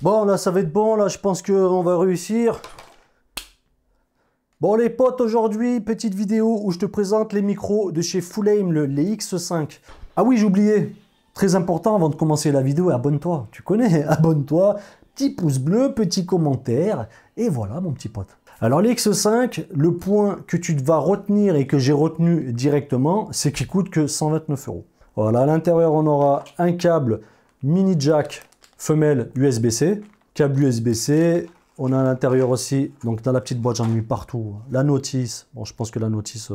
Bon, là, ça va être bon. Là, je pense qu'on va réussir. Bon, les potes, aujourd'hui, petite vidéo où je te présente les micros de chez Full Aim, les X5. Ah oui, j'ai oublié. Très important, avant de commencer la vidéo, abonne-toi. Tu connais, abonne-toi. Petit pouce bleu, petit commentaire. Et voilà, mon petit pote. Alors, les X5, le point que tu vas retenir et que j'ai retenu directement, c'est qu'il coûte que 129 €. Voilà, à l'intérieur, on aura un câble mini jack femelle USB-C, câble USB-C. On a à l'intérieur aussi, donc dans la petite boîte, j'en ai mis partout, la notice. Bon, je pense que la notice,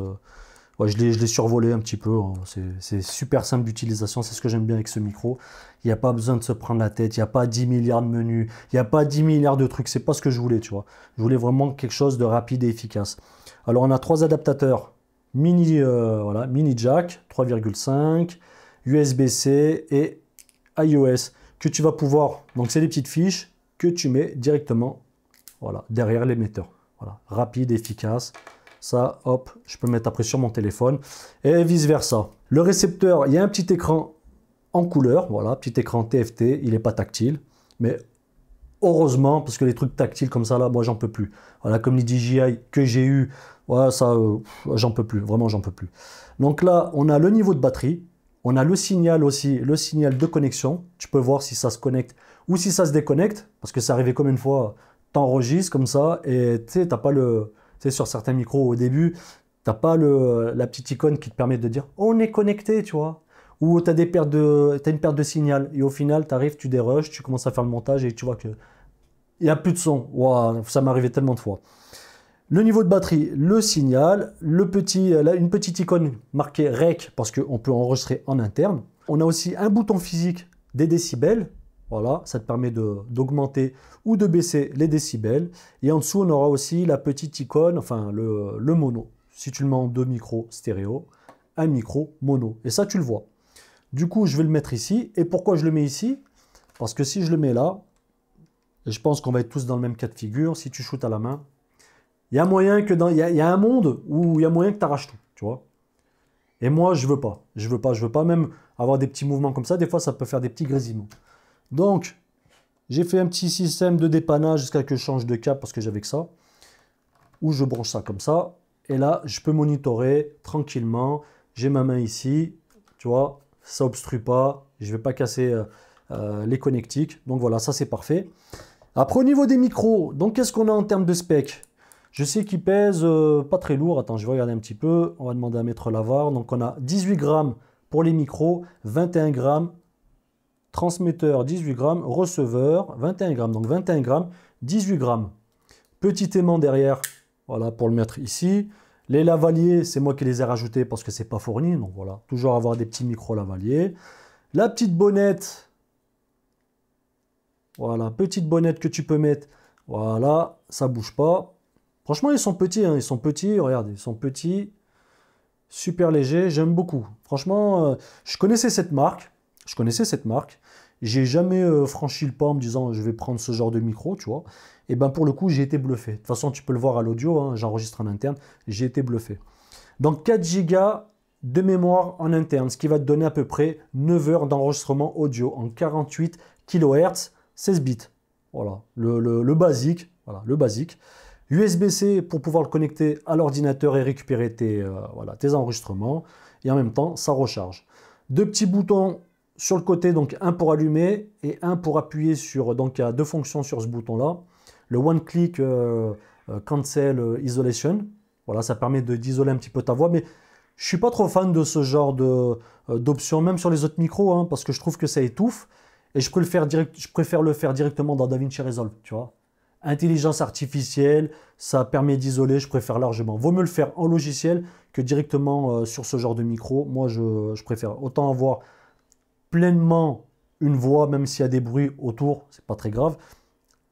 ouais, je l'ai survolé un petit peu. Hein. C'est super simple d'utilisation, c'est ce que j'aime bien avec ce micro. Il n'y a pas besoin de se prendre la tête, il n'y a pas 10 milliards de menus, il n'y a pas 10 milliards de trucs. C'est pas ce que je voulais, tu vois. Je voulais vraiment quelque chose de rapide et efficace. Alors, on a 3 adaptateurs mini, voilà, mini jack, 3,5, USB-C et iOS que tu vas pouvoir, donc c'est des petites fiches que tu mets directement, voilà, derrière l'émetteur. Voilà, rapide, efficace. Ça, hop, je peux le mettre après sur mon téléphone et vice versa. Le récepteur, il y a un petit écran en couleur, voilà, petit écran TFT, il n'est pas tactile, mais heureusement, parce que les trucs tactiles comme ça, là, moi, j'en peux plus. Voilà, comme les DJI que j'ai eu, voilà, ça, j'en peux plus, vraiment, j'en peux plus. Donc là, on a le niveau de batterie, on a le signal aussi, le signal de connexion. Tu peux voir si ça se connecte ou si ça se déconnecte, parce que ça arrivait combien de fois, t'enregistres comme ça, et tu sais, t'as pas le, tu sais, sur certains micros au début, t'as pas la petite icône qui te permet de dire, oh, on est connecté, tu vois. Ou tu as une perte de signal, et au final, tu arrives, tu dérushes, tu commences à faire le montage, et tu vois que il n'y a plus de son. Wow, ça m'est arrivé tellement de fois. Le niveau de batterie, le signal, une petite icône marquée REC parce qu'on peut enregistrer en interne. On a aussi un bouton physique des décibels. Voilà, ça te permet d'augmenter ou de baisser les décibels. Et en dessous, on aura aussi la petite icône, enfin le mono. Si tu le mets en 2 micros stéréo, un micro mono. Et ça, tu le vois. Du coup, je vais le mettre ici. Et pourquoi je le mets ici? Parce que si je le mets là, et je pense qu'on va être tous dans le même cas de figure, si tu shootes à la main, il y a moyen que il y a un monde où il y a moyen que tu arraches tout, tu vois. Et moi, je veux pas. Je veux pas même avoir des petits mouvements comme ça. Des fois, ça peut faire des petits grésillements. Donc, j'ai fait un petit système de dépannage jusqu'à ce que je change de câble parce que j'avais que ça. Où je branche ça comme ça. Et là, je peux monitorer tranquillement. J'ai ma main ici, tu vois. Ça obstrue pas. Je vais pas casser les connectiques. Donc voilà, ça c'est parfait. Après, au niveau des micros, donc qu'est-ce qu'on a en termes de spec? Je sais qu'il pèse pas très lourd. Attends, je vais regarder un petit peu. On va demander à Maître Lavar. Donc, on a 18 grammes pour les micros, 21 grammes. Transmetteur, 18 grammes. Receveur, 21 grammes. Donc, 21 grammes, 18 grammes. Petit aimant derrière, voilà, pour le mettre ici. Les lavaliers, c'est moi qui les ai rajoutés parce que c'est pas fourni. Donc, voilà, toujours avoir des petits micros lavaliers. La petite bonnette. Voilà, petite bonnette que tu peux mettre. Voilà, ça bouge pas. Franchement, ils sont petits, hein, ils sont petits, regarde, ils sont petits, super légers, j'aime beaucoup. Franchement, je connaissais cette marque, j'ai jamais franchi le pas en me disant je vais prendre ce genre de micro, tu vois. Et ben pour le coup, j'ai été bluffé. De toute façon, tu peux le voir à l'audio, hein, j'enregistre en interne, j'ai été bluffé. Donc 4 Go de mémoire en interne, ce qui va te donner à peu près 9 heures d'enregistrement audio en 48 kHz, 16 bits. Voilà, le basique, voilà, le basique. USB-C pour pouvoir le connecter à l'ordinateur et récupérer voilà, tes enregistrements. Et en même temps, ça recharge. 2 petits boutons sur le côté, donc un pour allumer et un pour appuyer sur... Donc il y a 2 fonctions sur ce bouton-là. Le One Click Cancel Isolation. Voilà, ça permet d'isoler un petit peu ta voix. Mais je ne suis pas trop fan de ce genre d'option, même sur les autres micros, hein, parce que je trouve que ça étouffe. Et je préfère le faire directement dans DaVinci Resolve, tu vois. Intelligence artificielle, ça permet d'isoler, je préfère largement. Vaut mieux le faire en logiciel que directement sur ce genre de micro. Moi, je préfère autant avoir pleinement une voix, même s'il y a des bruits autour, c'est pas très grave.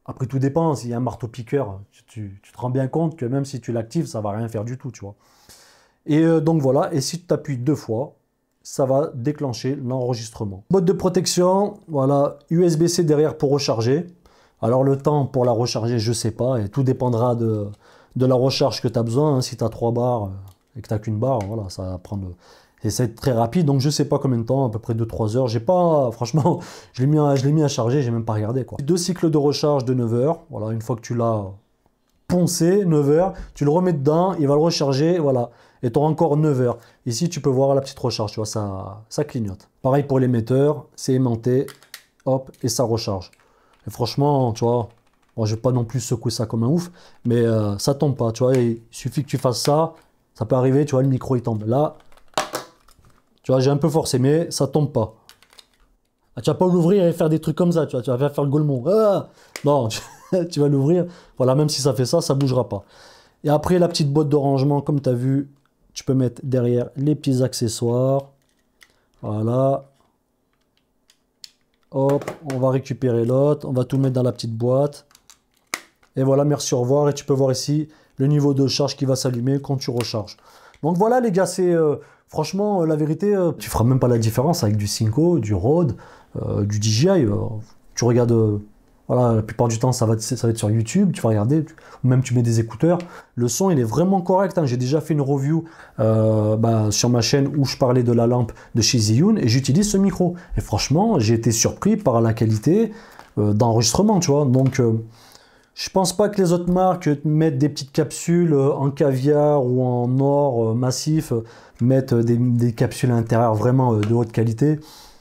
Après, tout dépend. S'il y a un marteau-piqueur, tu te rends bien compte que même si tu l'actives, ça va rien faire du tout, tu vois. Et donc voilà, et si tu t'appuies 2 fois, ça va déclencher l'enregistrement. Mode de protection, voilà, USB-C derrière pour recharger. Alors le temps pour la recharger, je ne sais pas, et tout dépendra de la recharge que tu as besoin. Hein. Si tu as 3 barres et que tu n'as qu'une barre, voilà, ça va prendre Et c'est très rapide, donc je sais pas combien de temps, à peu près 2-3 heures. J'ai pas, franchement, je l'ai mis à charger, j'ai même pas regardé quoi. 2 cycles de recharge de 9 heures. Voilà, une fois que tu l'as poncé, 9 heures, tu le remets dedans, il va le recharger, voilà. Et tu auras encore 9 heures. Ici, tu peux voir la petite recharge, tu vois, ça clignote. Pareil pour l'émetteur, c'est aimanté, hop, et ça recharge. Et franchement, tu vois, bon, je vais pas non plus secouer ça comme un ouf, mais ça tombe pas, tu vois. Il suffit que tu fasses ça, ça peut arriver, tu vois, le micro il tombe. Là, tu vois, j'ai un peu forcé, mais ça tombe pas. Ah, tu vas pas l'ouvrir et faire des trucs comme ça, tu vas faire le golemon. Ah non, tu vas l'ouvrir, voilà, même si ça fait ça, ça bougera pas. Et après, la petite boîte de rangement, comme tu as vu, tu peux mettre derrière les petits accessoires. Voilà. Hop, on va récupérer l'autre, on va tout mettre dans la petite boîte. Et voilà, merci, au revoir. Et tu peux voir ici le niveau de charge qui va s'allumer quand tu recharges. Donc voilà les gars, c'est franchement la vérité, tu feras même pas la différence avec du Synco, du Rode, du DJI. Tu regardes, voilà, la plupart du temps ça va être sur YouTube, tu vas regarder, ou même tu mets des écouteurs. Le son il est vraiment correct, hein. J'ai déjà fait une review sur ma chaîne où je parlais de la lampe de chez Zhiyun et j'utilise ce micro. Et franchement, j'ai été surpris par la qualité d'enregistrement, tu vois. Donc je pense pas que les autres marques mettent des petites capsules en caviar ou en or massif, mettent des capsules à l'intérieur vraiment de haute qualité.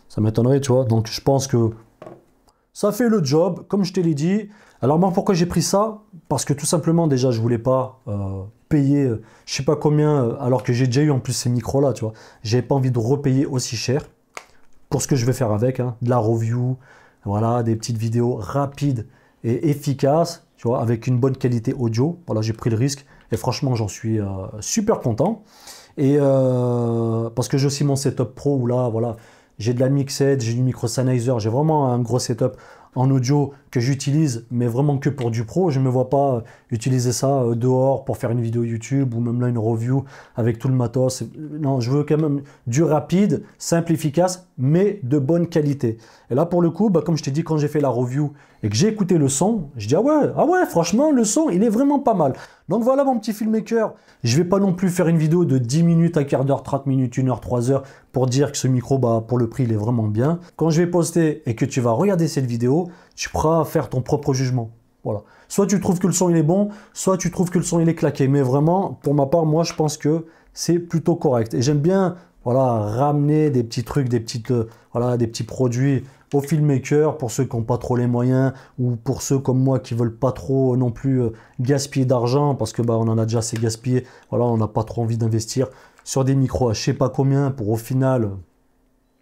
Ça m'étonnerait, tu vois. Donc je pense que ça fait le job, comme je te l'ai dit. Alors moi, pourquoi j'ai pris ça? Parce que tout simplement, déjà, je voulais pas payer je sais pas combien, alors que j'ai déjà eu en plus ces micros-là, tu vois. J'avais pas envie de repayer aussi cher pour ce que je vais faire avec, hein, de la review, voilà, des petites vidéos rapides et efficaces. Tu vois, avec une bonne qualité audio. Voilà, j'ai pris le risque et franchement, j'en suis super content. Et parce que j'ai aussi mon setup pro où là, voilà, j'ai de la mixette, j'ai du micro Sennheiser, j'ai vraiment un gros setup en audio que j'utilise, mais vraiment que pour du pro. Je ne me vois pas utiliser ça dehors pour faire une vidéo YouTube ou même là une review avec tout le matos. Non, je veux quand même du rapide, simple, efficace, mais de bonne qualité. Et là, pour le coup, comme je t'ai dit, quand j'ai fait la review et que j'ai écouté le son, je dis ah ouais, franchement, le son, il est vraiment pas mal. Donc voilà mon petit filmmaker. Je vais pas non plus faire une vidéo de 10 minutes, un quart d'heure, 30 minutes, 1 heure, 3 heures pour dire que ce micro, pour le prix, il est vraiment bien. Quand je vais poster et que tu vas regarder cette vidéo, tu pourras faire ton propre jugement. Voilà. Soit tu trouves que le son il est bon, soit tu trouves que le son il est claqué. Mais vraiment, pour ma part, moi, je pense que c'est plutôt correct. Et j'aime bien, voilà, ramener des petits trucs, des petits produits au filmmaker pour ceux qui n'ont pas trop les moyens ou pour ceux comme moi qui veulent pas trop non plus gaspiller d'argent parce que on en a déjà assez gaspillé. Voilà, on n'a pas trop envie d'investir sur des micros à je sais pas combien pour au final.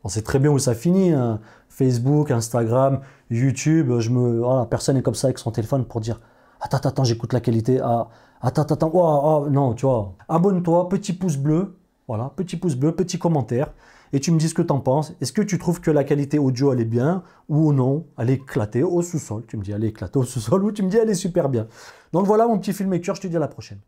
On sait très bien où ça finit, hein. Facebook, Instagram, YouTube. Voilà, personne n'est comme ça avec son téléphone pour dire attends, j'écoute la qualité. Ah, attends, oh, non, tu vois. Abonne-toi, petit pouce bleu. Voilà, petit pouce bleu, petit commentaire. Et tu me dis ce que tu en penses. Est-ce que tu trouves que la qualité audio, elle est bien ou non? Elle est éclatée au sous-sol. Tu me dis, elle est éclatée au sous-sol ou tu me dis, elle est super bien. Donc voilà mon petit filmmaker, je te dis à la prochaine.